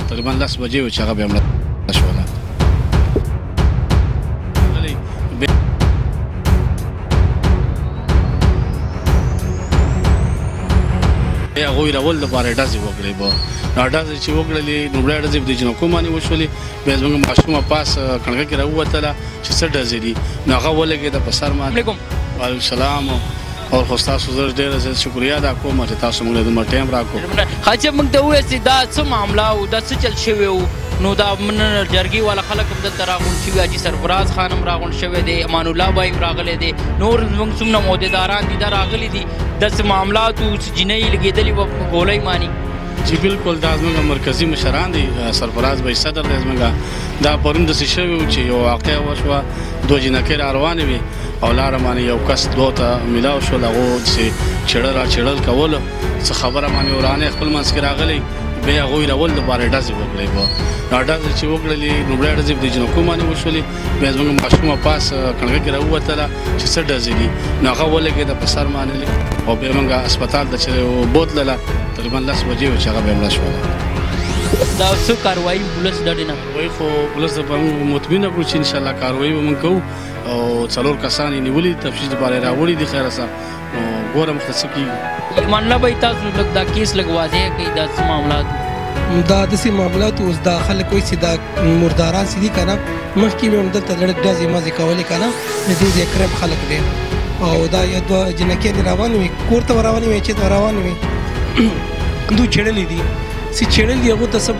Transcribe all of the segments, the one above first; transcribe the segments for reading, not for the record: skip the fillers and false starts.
تقریبا 10 بجې وې چې هغه بیا مړه شوله. هغوی راول دپاره ډزې وکړې به نو ډزې چې وکړلې لومړۍ ډزې په د جنکو باندې وشولې بیا زموږ ماشومه پاس کڼکه کې راووتله چې څه ډزې دي نو هغه ولګېده په سر باندې. وعلیکم السلام او خو ستاسو زه ډېره زیات شکریه ادا کوم چې تاسو موږ له دومره ټایم راکړو. حاجي موږ ته ووایاست چې دا څه معامله او دا څه چل شوی و نو دا جرګې والا خلک هم دلته راغونډ شوي حاجي سرفراز خان هم راغونډ شوی دی امان الله بای هم راغلی دی نور زموږ څومره عهدیداران دي دا راغلي دي داسې معاملات و چې جینۍ لګېدلې وه په ګولۍ باندې. جی بالکل دا زموږ مرکزي مشران دي سرفراز بای صدر دی زموږ دا پرون داسې شوي و چې یو واقعه وشوه دوه جینکۍ را روانې وې او لاره باندې یو کس دوه ته میلاو شول هغو چې چېړه را چېړل کولو څه خبره باندې ورانې خپل منځ کې راغلی بیا هغوی راول دپاره ډزې وکړې به نو ډزې چې وکړلې لومړۍ ډزې په د جنکو باندې وشولې بیا زموږ ماشومه پاس کڼکه کې راووتله چې څه ډزې دي نو هغه ولګېده په سر باندې او بیا موږ اسپتال ته چې بوتلله تقریبا 10 بجې وې چې هغه بیا مړه شوله. دا څه کاروایي پولیس ډډې نه کاروایي خو پولیس ته به موږ مطمئنه کړو چې انشاءالله کاروایي به موږ کوو او 4 کسان یې نیولي دي تفتیش دپاره یې راوړي دي خیره سه نو ګوره مخته څه کېږي. امان الله بای تاسو لږ دا کیس لږ واضح کوي دا څه معاملات دا داسې معاملات اوس دا خلک وایي چې دا مرداران چې دي که نه مخکې مې هم دلته لږ ډزې مزې کولې که نه د دې ځای کرب خلک دی او دا یا دوه جنکۍ دې روانې وې کور ته روانې وې چې ته روانې وې دوی چېړلې دي چې چېړل دي هغو ته څه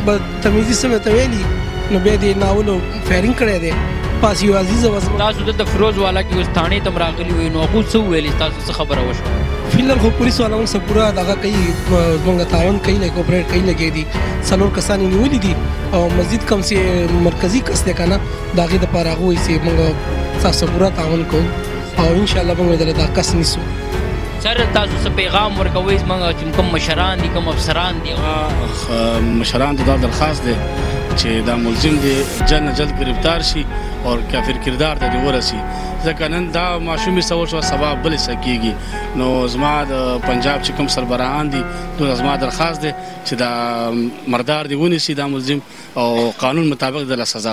بدتمیزي څه ورته ویلي نو بیا دې ناولو فایرینګ کړی دی پاس یو عزیزه وه تاسو دلته فیروز والا کې اوس تاڼې ته م راغلي وئ نو هغو څه وویلې تاسو څه خبره وشوه؟ فیلحال خو پولیس والا موږ سره پوره دغه کوي زموږ تعاون کوي لایک کوپریټ کوي لګې دي 4 کسان یې نیولي دي او مزید کوم چې مرکزي کس دی که نه د هغې دپاره هغه وایي چې موږ تاسو پوره تعاون کوو او انشاءالله موږ دله دا کس نیسو. سر تاسو څه پیغام ورکوئ زموږ چې کوم مشران دي کوم افسران دي مشران ته دا درخواست دی چې دا ملزم دی جلد نه جلد گرفتار شي او کافر کردار ته دې ورسي ځکه نن دا ماشومې څه وشوه سبا بلې څه کېږي نو زما د پنجاب چې کوم سربراهان دي نو زما درخواست دی چې دا مردار دې ونیسي دا ملزم او قانون مطابق دله سزا